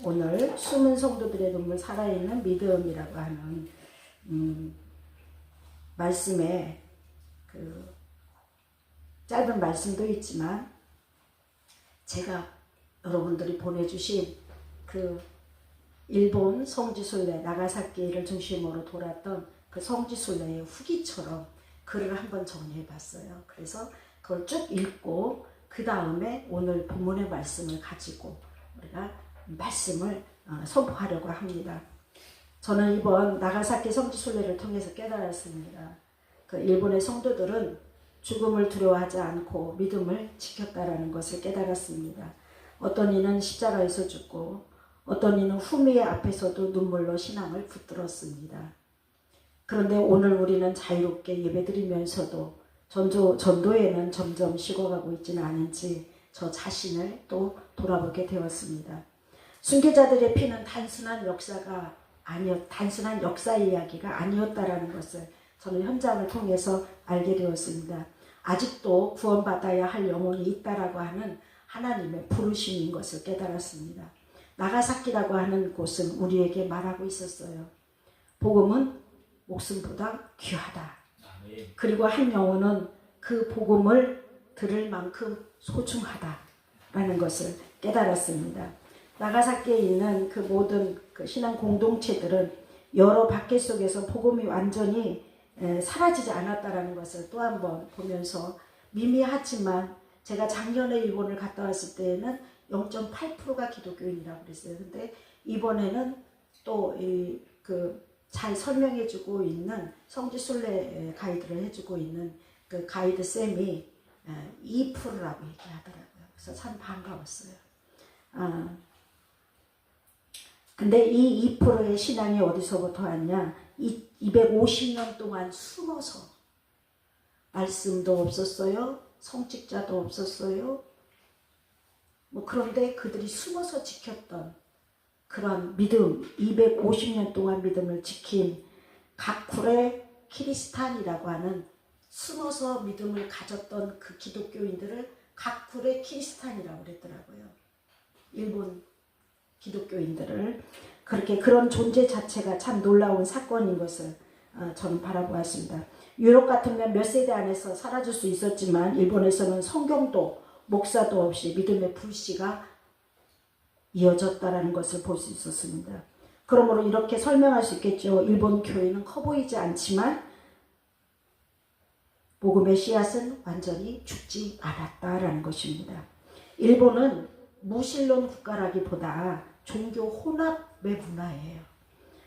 오늘 숨은 성도들의 눈물 살아있는 믿음이라고 하는 말씀에 그 짧은 말씀도 있지만 제가 여러분들이 보내주신 그 일본 성지순례 나가사키를 중심으로 돌았던 그 성지순례의 후기처럼 글을 한번 정리해 봤어요. 그래서 그걸 쭉 읽고 그 다음에 오늘 본문의 말씀을 가지고 우리가 말씀을 선포하려고 합니다. 저는 이번 나가사키 성지순례를 통해서 깨달았습니다. 그 일본의 성도들은 죽음을 두려워하지 않고 믿음을 지켰다라는 것을 깨달았습니다. 어떤 이는 십자가에서 죽고 어떤 이는 후미의 앞에서도 눈물로 신앙을 붙들었습니다. 그런데 오늘 우리는 자유롭게 예배드리면서도 전도에는 점점 식어가고 있지는 않은지 저 자신을 또 돌아보게 되었습니다. 순교자들의 피는 단순한 역사 이야기가 아니었다라는 것을 저는 현장을 통해서 알게 되었습니다. 아직도 구원받아야 할 영혼이 있다라고 하는 하나님의 부르심인 것을 깨달았습니다. 나가사키라고 하는 곳은 우리에게 말하고 있었어요. 복음은 목숨보다 귀하다. 그리고 한 영혼은 그 복음을 들을 만큼 소중하다라는 것을 깨달았습니다. 나가사키에 있는 그 모든 그 신앙 공동체들은 여러 박해 속에서 복음이 완전히 사라지지 않았다라는 것을 또 한 번 보면서 미미하지만 제가 작년에 일본을 갔다 왔을 때에는 0.8%가 기독교인이라고 그랬어요. 근데 이번에는 또 잘 설명해주고 있는 성지순례 가이드를 해주고 있는 그 가이드 쌤이 2%라고 얘기하더라고요. 그래서 참 반가웠어요. 근데 이 2%의 신앙이 어디서부터 왔냐? 250년 동안 숨어서 말씀도 없었어요. 성직자도 없었어요. 그런데 그들이 숨어서 지켰던 그런 믿음, 250년 동안 믿음을 지킨 가쿠레 키리스탄이라고 하는 숨어서 믿음을 가졌던 그 기독교인들을 가쿠레 키리스탄이라고 그랬더라고요. 일본 기독교인들을 그렇게 그런 존재 자체가 참 놀라운 사건인 것을 저는 바라보았습니다. 유럽 같으면 몇 세대 안에서 사라질 수 있었지만 일본에서는 성경도 목사도 없이 믿음의 불씨가 이어졌다라는 것을 볼 수 있었습니다. 그러므로 이렇게 설명할 수 있겠죠. 일본 교회는 커 보이지 않지만 복음의 씨앗은 완전히 죽지 않았다라는 것입니다. 일본은 무신론 국가라기보다 종교 혼합의 문화예요.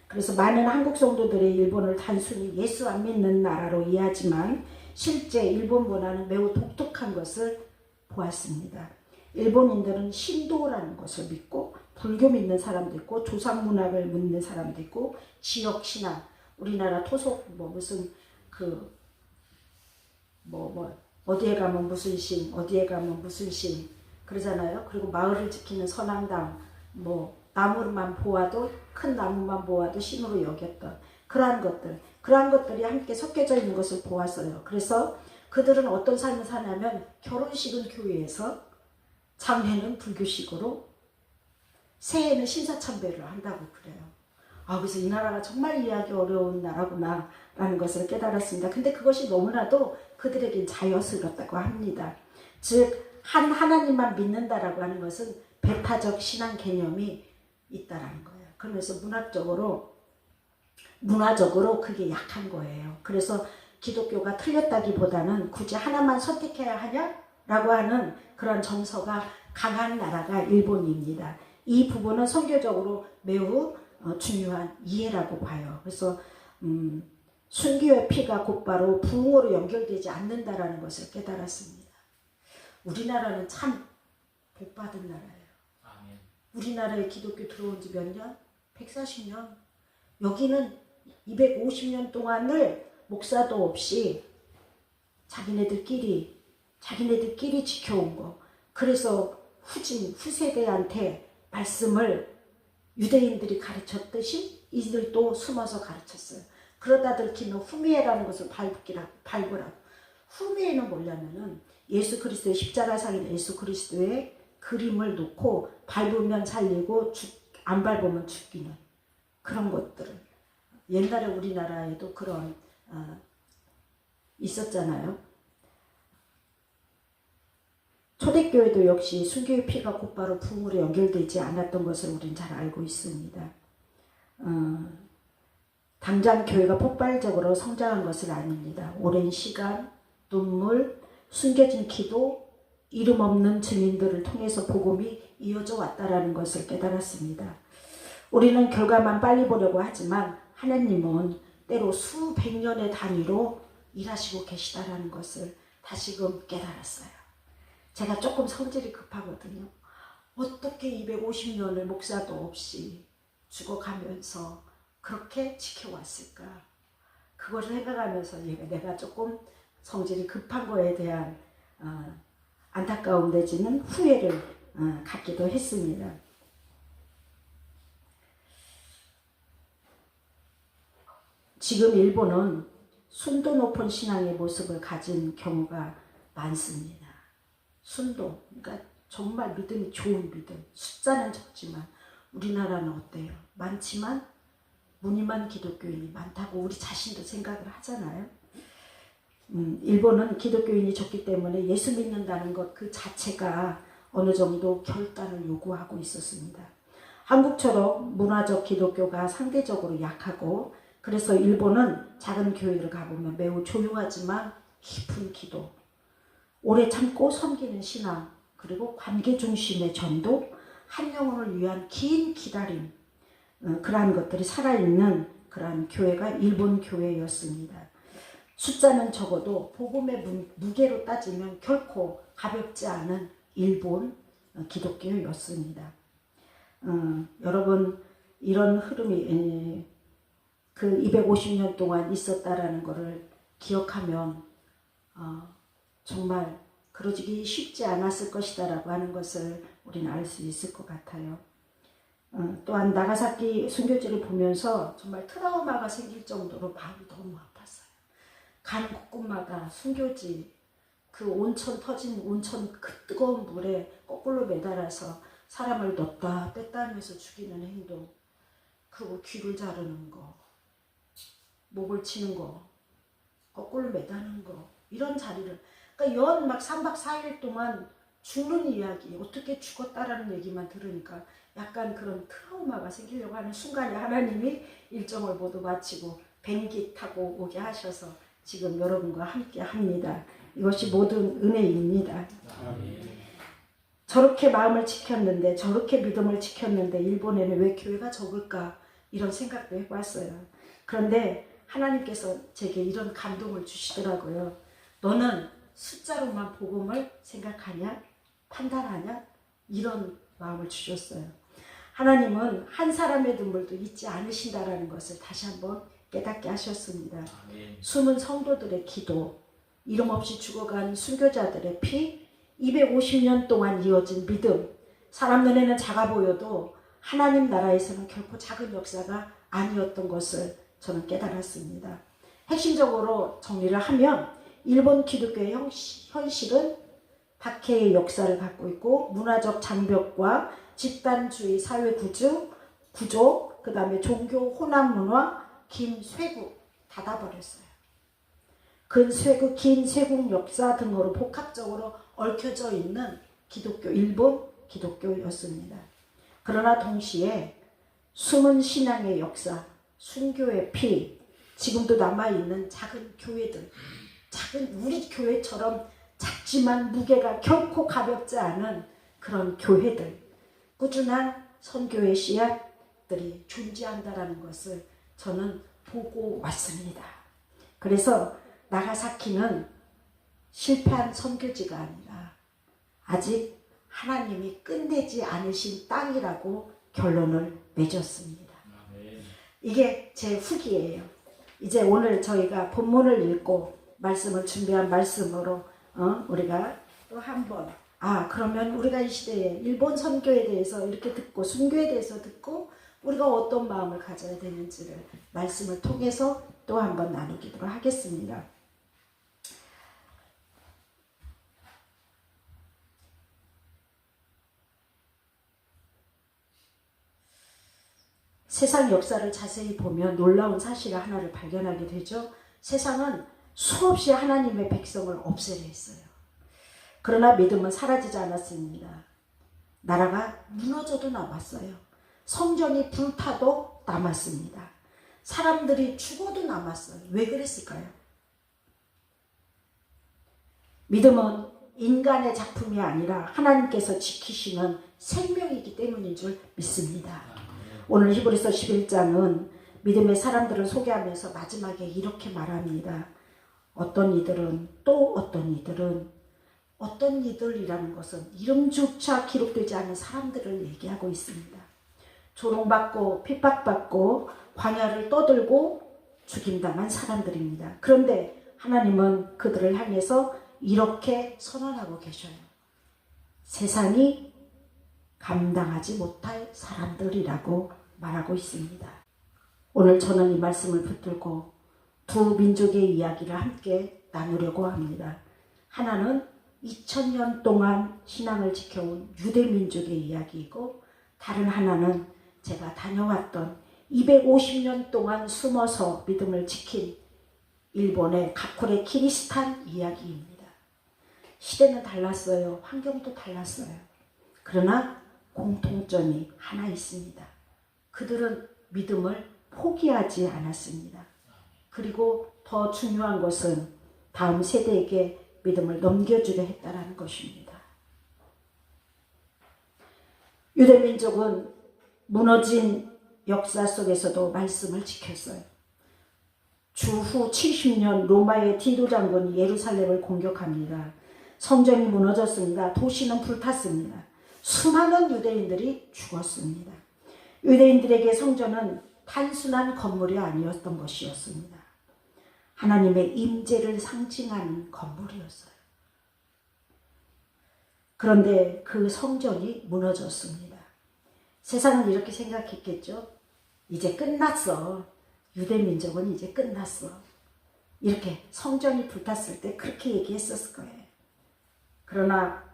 그래서 많은 한국 성도들이 일본을 단순히 예수 안 믿는 나라로 이해하지만 실제 일본 문화는 매우 독특한 것을 보았습니다. 일본인들은 신도라는 것을 믿고 불교 믿는 사람도 있고 조상 문학을 믿는 사람도 있고 지역 신앙, 우리나라 토속 무슨 어디에 가면 무슨 신, 어디에 가면 무슨 신 그러잖아요. 그리고 마을을 지키는 선앙당, 나무만 보아도 큰 나무만 보아도 신으로 여겼던 그러한 것들이 함께 섞여져 있는 것을 보았어요. 그래서 그들은 어떤 삶을 사냐면 결혼식은 교회에서, 장례는 불교식으로, 새해는 신사참배를 한다고 그래요. 그래서 이 나라가 정말 이해하기 어려운 나라구나 라는 것을 깨달았습니다. 근데 그것이 너무나도 그들에겐 자연스럽다고 합니다. 즉 한 하나님만 믿는다라고 하는 것은 배타적 신앙 개념이 있다라는 거예요. 그러면서 문화적으로 그게 약한 거예요. 그래서 기독교가 틀렸다기보다는 굳이 하나만 선택해야 하냐라고 하는 그런 정서가 강한 나라가 일본입니다. 이 부분은 선교적으로 매우 중요한 이해라고 봐요. 그래서 순교의 피가 곧바로 부흥으로 연결되지 않는다라는 것을 깨달았습니다. 우리나라는 참 복받은 나라예요. 아멘. 우리나라에 기독교 들어온 지 몇 년? 140년. 여기는 250년 동안을 목사도 없이 자기네들끼리 지켜온 거. 그래서 후세대한테 말씀을 유대인들이 가르쳤듯이 이들도 숨어서 가르쳤어요. 그러다 들키는 후미에라는 것을 밟으라고. 후미에는 뭐냐면은 예수 그리스도의 십자가상인 예수 그리스도의 그림을 놓고 밟으면 살리고 안 밟으면 죽기는 그런 것들을 옛날에 우리나라에도 그런 있었잖아요. 초대교회도 역시 순교의 피가 곧바로 부흥으로 연결되지 않았던 것을 우리는 잘 알고 있습니다. 당장 교회가 폭발적으로 성장한 것은 아닙니다. 오랜 시간, 눈물, 숨겨진 기도, 이름 없는 증인들을 통해서 복음이 이어져 왔다라는 것을 깨달았습니다. 우리는 결과만 빨리 보려고 하지만 하나님은 때로 수백 년의 단위로 일하시고 계시다라는 것을 다시금 깨달았어요. 제가 조금 성질이 급하거든요. 어떻게 250년을 목사도 없이 죽어가면서 그렇게 지켜왔을까? 그걸 생각하면서 내가 조금 성질이 급한 거에 대한 안타까움 내지는 후회를 갖기도 했습니다. 지금 일본은 순도 높은 신앙의 모습을 가진 경우가 많습니다. 순도, 그러니까 정말 믿음이 좋은 믿음. 숫자는 적지만 우리나라는 어때요? 많지만 무늬만 기독교인이 많다고 우리 자신도 생각을 하잖아요. 일본은 기독교인이 적기 때문에 예수 믿는다는 것 그 자체가 어느 정도 결단을 요구하고 있었습니다. 한국처럼 문화적 기독교가 상대적으로 약하고 그래서 일본은 작은 교회를 가보면 매우 조용하지만 깊은 기도, 오래 참고 섬기는 신앙, 그리고 관계 중심의 전도, 한 영혼을 위한 긴 기다림, 그러한 것들이 살아있는 그러한 교회가 일본 교회였습니다. 숫자는 적어도 복음의 무게로 따지면 결코 가볍지 않은 일본 기독교였습니다. 여러분 이런 흐름이 그 250년 동안 있었다라는 것을 기억하면 정말 그러지기 쉽지 않았을 것이다라고 하는 것을 우리는 알 수 있을 것 같아요. 또한 나가사키 순교지를 보면서 정말 트라우마가 생길 정도로 마음이 너무 아팠어요. 가는 곳곳마다 순교지, 그 온천 터진 온천 그 뜨거운 물에 거꾸로 매달아서 사람을 넣었다 뺐다 하면서 죽이는 행동, 그리고 귀를 자르는 거, 목을 치는 거, 거꾸로 매다는 거, 이런 자리를, 그러니까 연 막 3박 4일 동안 죽는 이야기, 어떻게 죽었다라는 얘기만 들으니까 약간 그런 트라우마가 생기려고 하는 순간에 하나님이 일정을 모두 마치고 비행기 타고 오게 하셔서 지금 여러분과 함께 합니다. 이것이 모든 은혜입니다. 저렇게 마음을 지켰는데, 저렇게 믿음을 지켰는데 일본에는 왜 교회가 적을까, 이런 생각도 해봤어요. 그런데 하나님께서 제게 이런 감동을 주시더라고요. 너는 숫자로만 복음을 생각하냐, 판단하냐, 이런 마음을 주셨어요. 하나님은 한 사람의 눈물도 잊지 않으신다라는 것을 다시 한번 깨닫게 하셨습니다. 숨은 성도들의 기도, 이름 없이 죽어간 순교자들의 피, 250년 동안 이어진 믿음, 사람 눈에는 작아 보여도 하나님 나라에서는 결코 작은 역사가 아니었던 것을 저는 깨달았습니다. 핵심적으로 정리를 하면 일본 기독교의 현실은 박해의 역사를 갖고 있고 문화적 장벽과 집단주의 사회 구조, 그 다음에 종교 혼합 문화, 긴 쇄국 닫아버렸어요. 긴 쇄국 역사 등으로 복합적으로 얽혀져 있는 기독교, 일본 기독교였습니다. 그러나 동시에 숨은 신앙의 역사, 순교의 피, 지금도 남아있는 작은 교회들, 작은 우리 교회처럼 작지만 무게가 결코 가볍지 않은 그런 교회들, 꾸준한 선교의 씨앗들이 존재한다라는 것을 저는 보고 왔습니다. 그래서 나가사키는 실패한 선교지가 아니라 아직 하나님이 끝내지 않으신 땅이라고 결론을 맺었습니다. 이게 제 후기예요. 이제 오늘 저희가 본문을 읽고 말씀을 준비한 말씀으로 우리가 또 한번 그러면 우리가 이 시대에 일본 선교에 대해서 이렇게 듣고 순교에 대해서 듣고 우리가 어떤 마음을 가져야 되는지를 말씀을 통해서 또 한번 나누기로 하겠습니다. 세상 역사를 자세히 보면 놀라운 사실 하나를 발견하게 되죠. 세상은 수없이 하나님의 백성을 없애려 했어요. 그러나 믿음은 사라지지 않았습니다. 나라가 무너져도 남았어요. 성전이 불타도 남았습니다. 사람들이 죽어도 남았어요. 왜 그랬을까요? 믿음은 인간의 작품이 아니라 하나님께서 지키시는 생명이기 때문인 줄 믿습니다. 오늘 히브리서 11장은 믿음의 사람들을 소개하면서 마지막에 이렇게 말합니다. 어떤 이들은 또 어떤 이들은 어떤 이들이라는 것은 이름조차 기록되지 않은 사람들을 얘기하고 있습니다. 조롱받고 핍박받고 광야를 떠들고 죽임당한 사람들입니다. 그런데 하나님은 그들을 향해서 이렇게 선언하고 계셔요. 세상이 감당하지 못할 사람들이라고 말하고 있습니다. 오늘 저는 이 말씀을 붙들고 두 민족의 이야기를 함께 나누려고 합니다. 하나는 2000년 동안 신앙을 지켜온 유대 민족의 이야기이고, 다른 하나는 제가 다녀왔던 250년 동안 숨어서 믿음을 지킨 일본의 가쿠레 키리스탄 이야기입니다. 시대는 달랐어요. 환경도 달랐어요. 그러나 공통점이 하나 있습니다. 그들은 믿음을 포기하지 않았습니다. 그리고 더 중요한 것은 다음 세대에게 믿음을 넘겨주려 했다는 것입니다. 유대민족은 무너진 역사 속에서도 말씀을 지켰어요. 주후 70년 로마의 디도 장군이 예루살렘을 공격합니다. 성전이 무너졌습니다. 도시는 불탔습니다. 수많은 유대인들이 죽었습니다. 유대인들에게 성전은 단순한 건물이 아니었던 것이었습니다. 하나님의 임재를 상징하는 건물이었어요. 그런데 그 성전이 무너졌습니다. 세상은 이렇게 생각했겠죠. 이제 끝났어. 유대민족은 이제 끝났어. 이렇게 성전이 불탔을 때 그렇게 얘기했었을 거예요. 그러나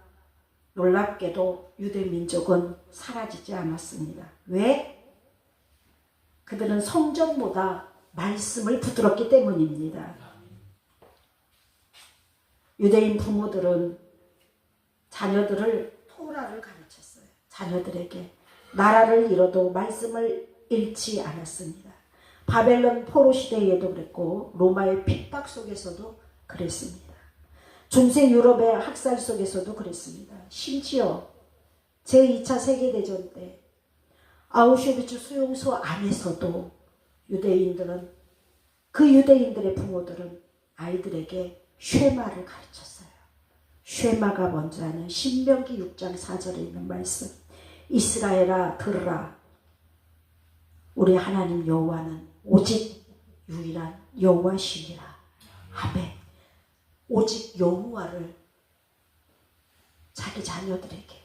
놀랍게도 유대민족은 사라지지 않았습니다. 왜? 그들은 성전보다 말씀을 붙들었기 때문입니다. 유대인 부모들은 자녀들을 토라를 가르쳤어요. 자녀들에게 나라를 잃어도 말씀을 잃지 않았습니다. 바벨론 포로 시대에도 그랬고 로마의 핍박 속에서도 그랬습니다. 중세 유럽의 학살 속에서도 그랬습니다. 심지어 제2차 세계대전 때 아우슈비츠 수용소 안에서도 유대인들은, 그 유대인들의 부모들은 아이들에게 쉐마를 가르쳤어요. 쉐마가 뭔지 아는 신명기 6장 4절에 있는 말씀. 이스라엘아 들으라. 우리 하나님 여호와는 오직 유일한 여호와시니라. 아멘. 오직 여호와를 자기 자녀들에게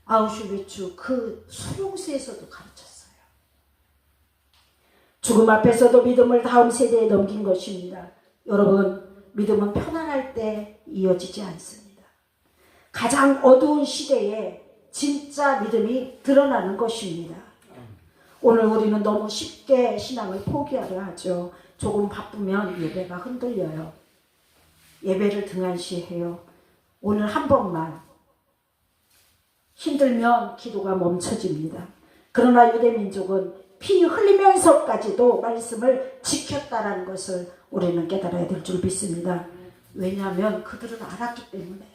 아우슈비츠 그 수용소에서도 가르쳤어요. 죽음 앞에서도 믿음을 다음 세대에 넘긴 것입니다. 여러분, 믿음은 편안할 때 이어지지 않습니다. 가장 어두운 시대에 진짜 믿음이 드러나는 것입니다. 오늘 우리는 너무 쉽게 신앙을 포기하려 하죠. 조금 바쁘면 예배가 흔들려요. 예배를 등한시해요. 오늘 한 번만 힘들면 기도가 멈춰집니다. 그러나 유대민족은 피 흘리면서까지도 말씀을 지켰다는 것을 우리는 깨달아야 될 줄 믿습니다. 왜냐하면 그들은 알았기 때문에,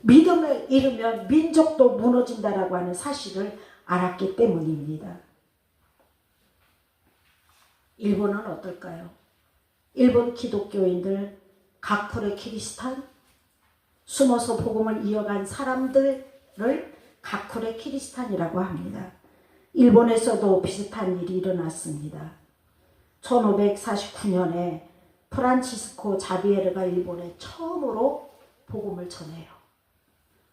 믿음을 잃으면 민족도 무너진다라고 하는 사실을 알았기 때문입니다. 일본은 어떨까요? 일본 기독교인들, 가쿠레 키리스탄, 숨어서 복음을 이어간 사람들을 가쿠레 키리스탄이라고 합니다. 일본에서도 비슷한 일이 일어났습니다. 1549년에 프란치스코 자비에르가 일본에 처음으로 복음을 전해요.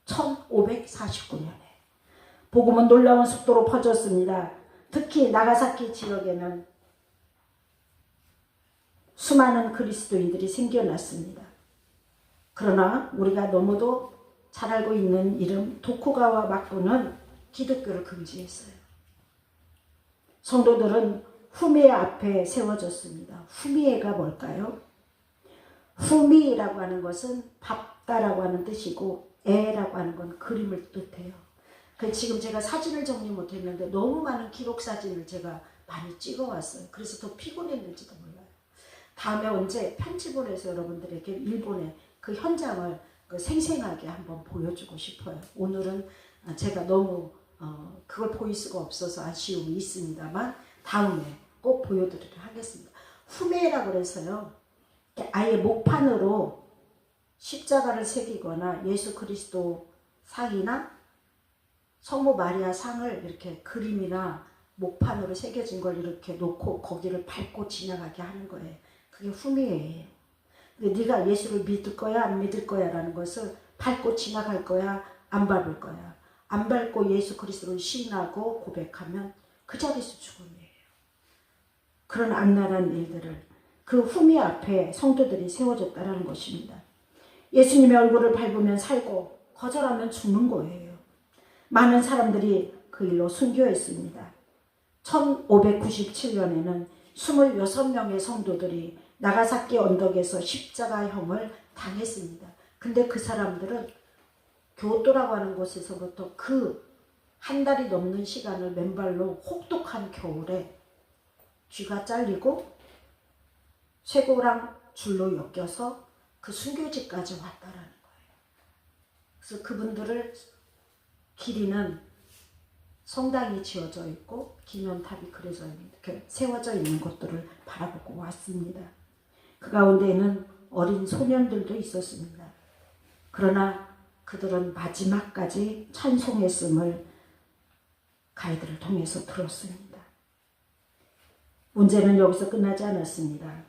1549년에. 복음은 놀라운 속도로 퍼졌습니다. 특히 나가사키 지역에는 수많은 그리스도인들이 생겨났습니다. 그러나 우리가 너무도 잘 알고 있는 이름 도쿠가와 막부는 기독교를 금지했어요. 성도들은 후미에 앞에 세워졌습니다. 후미에가 뭘까요? 후미라고 하는 것은 밟다라고 하는 뜻이고 에라고 하는 건 그림을 뜻해요. 지금 제가 사진을 정리 못했는데 너무 많은 기록 사진을 제가 많이 찍어왔어요. 그래서 더 피곤했는지도 몰라요. 다음에 언제 편집을 해서 여러분들에게 일본의 그 현장을 생생하게 한번 보여주고 싶어요. 오늘은 제가 너무 그걸 보일 수가 없어서 아쉬움이 있습니다만 다음에 꼭 보여드리도록 하겠습니다. 후메라고 해서요. 아예 목판으로 십자가를 새기거나 예수 그리스도 상이나 성모 마리아 상을 이렇게 그림이나 목판으로 새겨진 걸 이렇게 놓고 거기를 밟고 지나가게 하는 거예요. 그게 후미예요. 근데 네가 예수를 믿을 거야 안 믿을 거야 라는 것을 밟고 지나갈 거야 안 밟을 거야. 안 밟고 예수 그리스도를 시인하고 고백하면 그 자리에서 죽음이에요. 그런 악랄한 일들을 그 후미 앞에 성도들이 세워졌다는 것입니다. 예수님의 얼굴을 밟으면 살고 거절하면 죽는 거예요. 많은 사람들이 그 일로 순교했습니다. 1597년에는 26명의 성도들이 나가사키 언덕에서 십자가형을 당했습니다. 근데 그 사람들은 교토라고 하는 곳에서부터 그 한 달이 넘는 시간을 맨발로 혹독한 겨울에 쥐가 잘리고 쇠고랑 줄로 엮여서 그 순교지까지 왔다라는 거예요. 그래서 그분들을 기리는 성당이 지어져 있고 기념탑이 그려져 있는, 이렇게 세워져 있는 것들을 바라보고 왔습니다. 그 가운데에는 어린 소년들도 있었습니다. 그러나 그들은 마지막까지 찬송했음을 가이드를 통해서 들었습니다. 문제는 여기서 끝나지 않았습니다.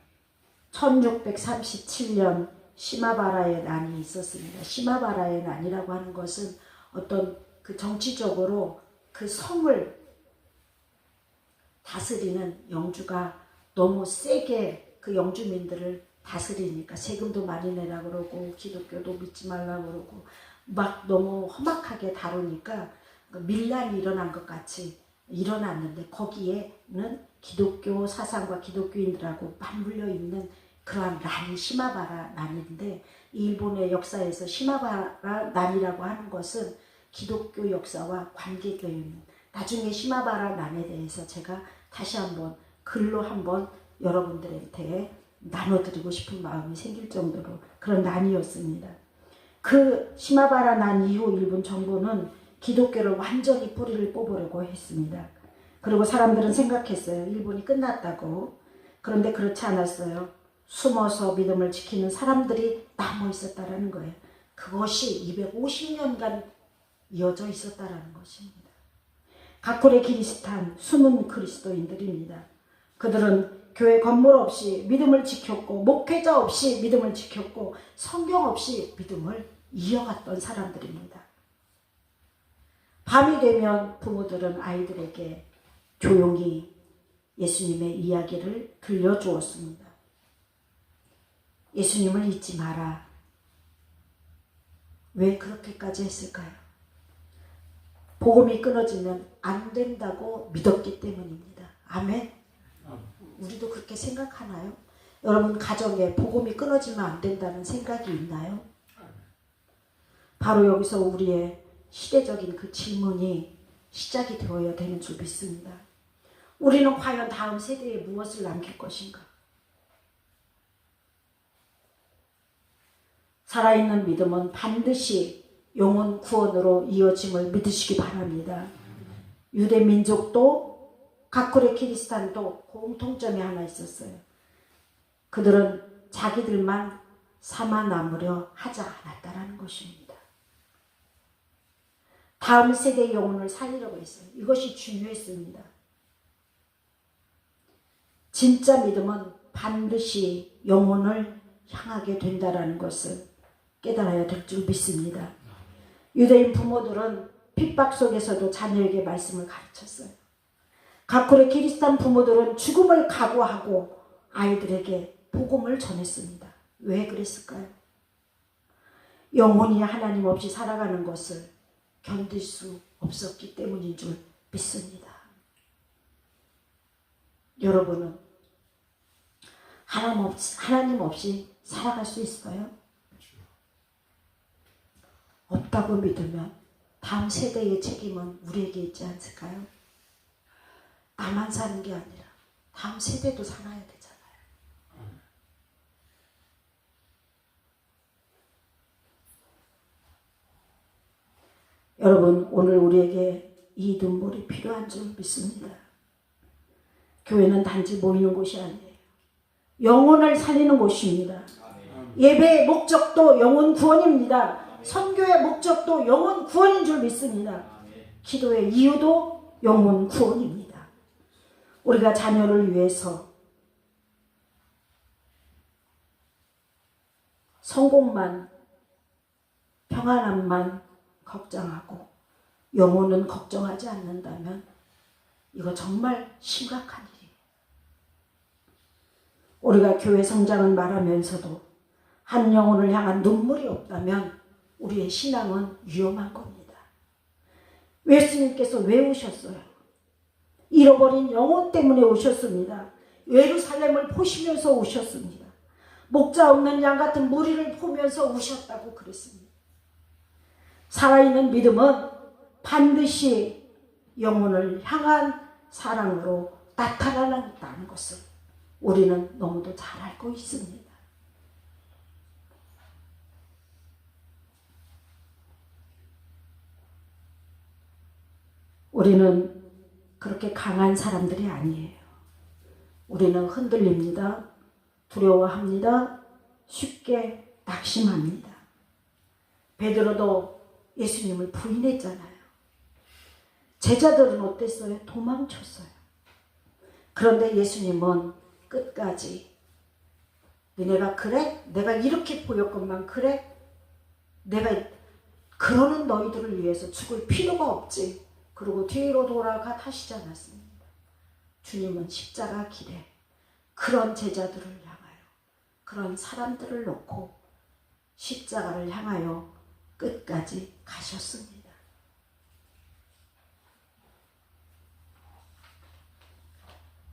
1637년 시마바라의 난이 있었습니다. 시마바라의 난이라고 하는 것은 어떤 그 정치적으로 그 성을 다스리는 영주가 너무 세게 그 영주민들을 다스리니까 세금도 많이 내라 그러고 기독교도 믿지 말라 그러고 막 너무 험악하게 다루니까 밀란이 일어난 것 같이 일어났는데 거기에는 기독교 사상과 기독교인들하고 맞물려 있는 그러한 난이 시마바라 난인데 일본의 역사에서 시마바라 난이라고 하는 것은 기독교 역사와 관계되어 있는 나중에 시마바라 난에 대해서 제가 다시 한번 글로 한번 여러분들한테 나눠드리고 싶은 마음이 생길 정도로 그런 난이었습니다. 그 시마바라 난 이후 일본 정부는 기독교를 완전히 뿌리를 뽑으려고 했습니다. 그리고 사람들은 생각했어요. 일본이 끝났다고. 그런데 그렇지 않았어요. 숨어서 믿음을 지키는 사람들이 남아 있었다라는 거예요. 그것이 250년간 이어져 있었다라는 것입니다. 가쿠레 키리스탄 숨은 그리스도인들입니다. 그들은 교회 건물 없이 믿음을 지켰고 목회자 없이 믿음을 지켰고 성경 없이 믿음을 이어갔던 사람들입니다. 밤이 되면 부모들은 아이들에게 조용히 예수님의 이야기를 들려주었습니다. 예수님을 잊지 마라. 왜 그렇게까지 했을까요? 복음이 끊어지면 안 된다고 믿었기 때문입니다. 아멘. 우리도 그렇게 생각하나요? 여러분 가정에 복음이 끊어지면 안 된다는 생각이 있나요? 바로 여기서 우리의 시대적인 그 질문이 시작이 되어야 되는 줄 믿습니다. 우리는 과연 다음 세대에 무엇을 남길 것인가? 살아있는 믿음은 반드시 영혼 구원으로 이어짐을 믿으시기 바랍니다. 유대 민족도 가쿠레 키리스탄도 공통점이 하나 있었어요. 그들은 자기들만 살아남으려 하지 않았다라는 것입니다. 다음 세대의 영혼을 살리려고 했어요. 이것이 중요했습니다. 진짜 믿음은 반드시 영혼을 향하게 된다라는 것을 깨달아야 될 줄 믿습니다. 유대인 부모들은 핍박 속에서도 자녀에게 말씀을 가르쳤어요. 가쿠레 키리스탄 부모들은 죽음을 각오하고 아이들에게 복음을 전했습니다. 왜 그랬을까요? 영혼이 하나님 없이 살아가는 것을 견딜 수 없었기 때문인 줄 믿습니다. 여러분은 하나님 없이 살아갈 수 있어요? 없다고 믿으면 다음 세대의 책임은 우리에게 있지 않을까요? 나만 사는 게 아니라 다음 세대도 살아야 되잖아요. 여러분, 오늘 우리에게 이 눈물이 필요한 줄 믿습니다. 교회는 단지 모이는 곳이 아니에요. 영혼을 살리는 곳입니다. 예배의 목적도 영혼 구원입니다. 선교의 목적도 영혼 구원인 줄 믿습니다. 기도의 이유도 영혼 구원입니다. 우리가 자녀를 위해서 성공만, 평안함만 걱정하고 영혼은 걱정하지 않는다면 이거 정말 심각한 일이에요. 우리가 교회 성장은 말하면서도 한 영혼을 향한 눈물이 없다면 우리의 신앙은 위험한 겁니다. 예수님께서 왜 오셨어요? 잃어버린 영혼 때문에 오셨습니다. 예루살렘을 보시면서 오셨습니다. 목자 없는 양 같은 무리를 보면서 오셨다고 그랬습니다. 살아있는 믿음은 반드시 영혼을 향한 사랑으로 나타나는 것을 우리는 너무도 잘 알고 있습니다. 우리는 그렇게 강한 사람들이 아니에요. 우리는 흔들립니다. 두려워합니다. 쉽게 낙심합니다. 베드로도 예수님을 부인했잖아요. 제자들은 어땠어요? 도망쳤어요. 그런데 예수님은 끝까지 너네가 그래? 내가 이렇게 보였건만 그래? 내가 그러는 너희들을 위해서 죽을 필요가 없지. 그리고 뒤로 돌아가 타시지 않았습니다. 주님은 십자가 길에 그런 제자들을 향하여 그런 사람들을 놓고 십자가를 향하여 끝까지 가셨습니다.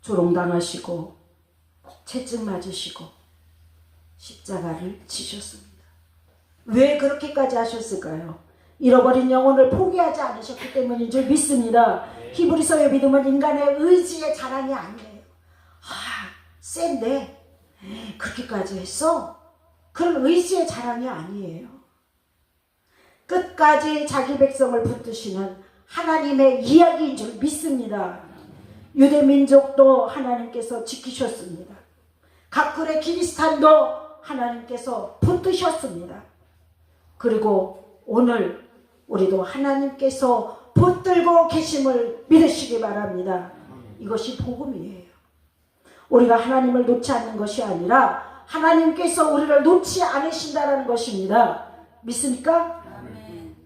조롱당하시고 채찍 맞으시고 십자가를 지셨습니다. 왜 그렇게까지 하셨을까요? 잃어버린 영혼을 포기하지 않으셨기 때문인 줄 믿습니다. 히브리서의 믿음은 인간의 의지의 자랑이 아니에요. 센데 그렇게까지 했어? 그런 의지의 자랑이 아니에요. 끝까지 자기 백성을 붙드시는 하나님의 이야기인 줄 믿습니다. 유대 민족도 하나님께서 지키셨습니다. 각굴의 기리스탄도 하나님께서 붙드셨습니다. 그리고 오늘 우리도 하나님께서 붙들고 계심을 믿으시기 바랍니다. 이것이 복음이에요. 우리가 하나님을 놓지 않는 것이 아니라 하나님께서 우리를 놓지 않으신다는 것입니다. 믿습니까?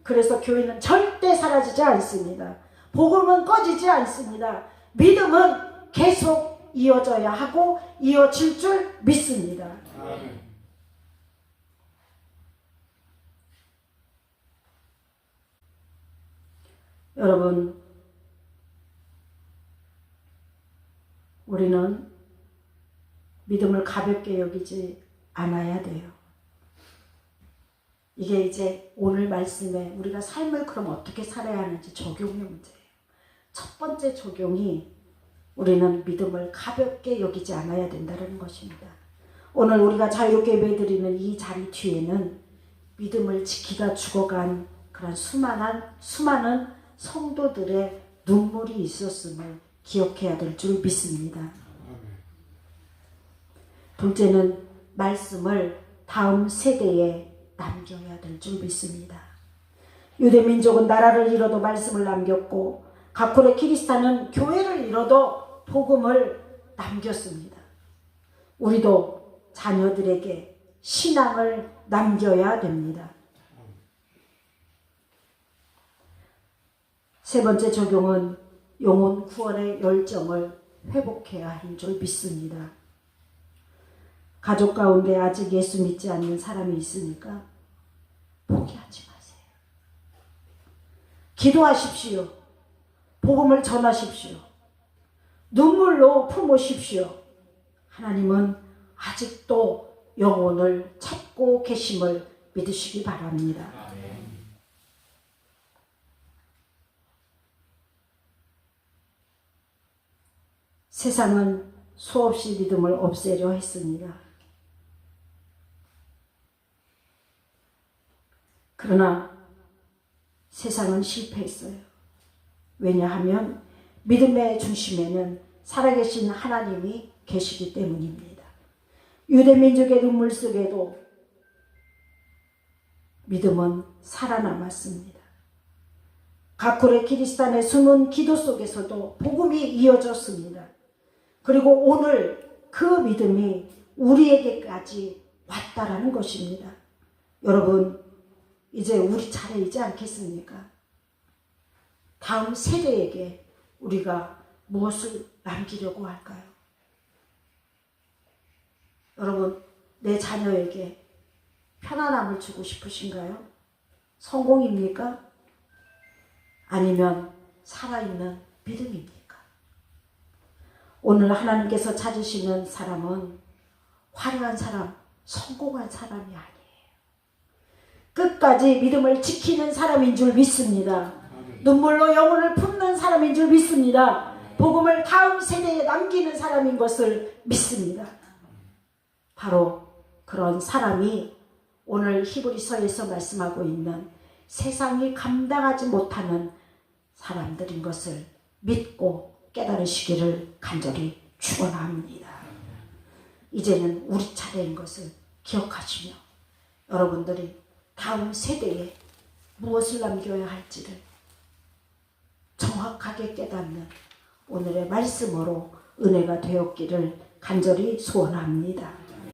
그래서 교회는 절대 사라지지 않습니다. 복음은 꺼지지 않습니다. 믿음은 계속 이어져야 하고 이어질 줄 믿습니다. 여러분, 우리는 믿음을 가볍게 여기지 않아야 돼요. 이게 이제 오늘 말씀에 우리가 삶을 그럼 어떻게 살아야 하는지 적용의 문제예요. 첫 번째 적용이 우리는 믿음을 가볍게 여기지 않아야 된다는 것입니다. 오늘 우리가 자유롭게 예배드리는 이 자리 뒤에는 믿음을 지키다 죽어간 그런 수많은 성도들의 눈물이 있었음을 기억해야 될 줄 믿습니다. 둘째는 말씀을 다음 세대에 남겨야 될 줄 믿습니다. 유대 민족은 나라를 잃어도 말씀을 남겼고 각골의 키리스탄은 교회를 잃어도 복음을 남겼습니다. 우리도 자녀들에게 신앙을 남겨야 됩니다. 세 번째 적용은 영혼 구원의 열정을 회복해야 하는 줄 믿습니다. 가족 가운데 아직 예수 믿지 않는 사람이 있으니까 포기하지 마세요. 기도하십시오. 복음을 전하십시오. 눈물로 품으십시오. 하나님은 아직도 영혼을 찾고 계심을 믿으시기 바랍니다. 세상은 수없이 믿음을 없애려 했습니다. 그러나 세상은 실패했어요. 왜냐하면 믿음의 중심에는 살아계신 하나님이 계시기 때문입니다. 유대민족의 눈물 속에도 믿음은 살아남았습니다. 가쿠레 키리스탄의 숨은 기도 속에서도 복음이 이어졌습니다. 그리고 오늘 그 믿음이 우리에게까지 왔다라는 것입니다. 여러분, 이제 우리 차례이지 않겠습니까? 다음 세대에게 우리가 무엇을 남기려고 할까요? 여러분, 내 자녀에게 편안함을 주고 싶으신가요? 성공입니까? 아니면 살아있는 믿음입니까? 오늘 하나님께서 찾으시는 사람은 화려한 사람, 성공한 사람이 아니에요. 끝까지 믿음을 지키는 사람인 줄 믿습니다. 눈물로 영혼을 품는 사람인 줄 믿습니다. 복음을 다음 세대에 남기는 사람인 것을 믿습니다. 바로 그런 사람이 오늘 히브리서에서 말씀하고 있는 세상이 감당하지 못하는 사람들인 것을 믿고 깨달으시기를 간절히 축원합니다. 이제는 우리 차례인 것을 기억하시며 여러분들이 다음 세대에 무엇을 남겨야 할지를 정확하게 깨닫는 오늘의 말씀으로 은혜가 되었기를 간절히 소원합니다.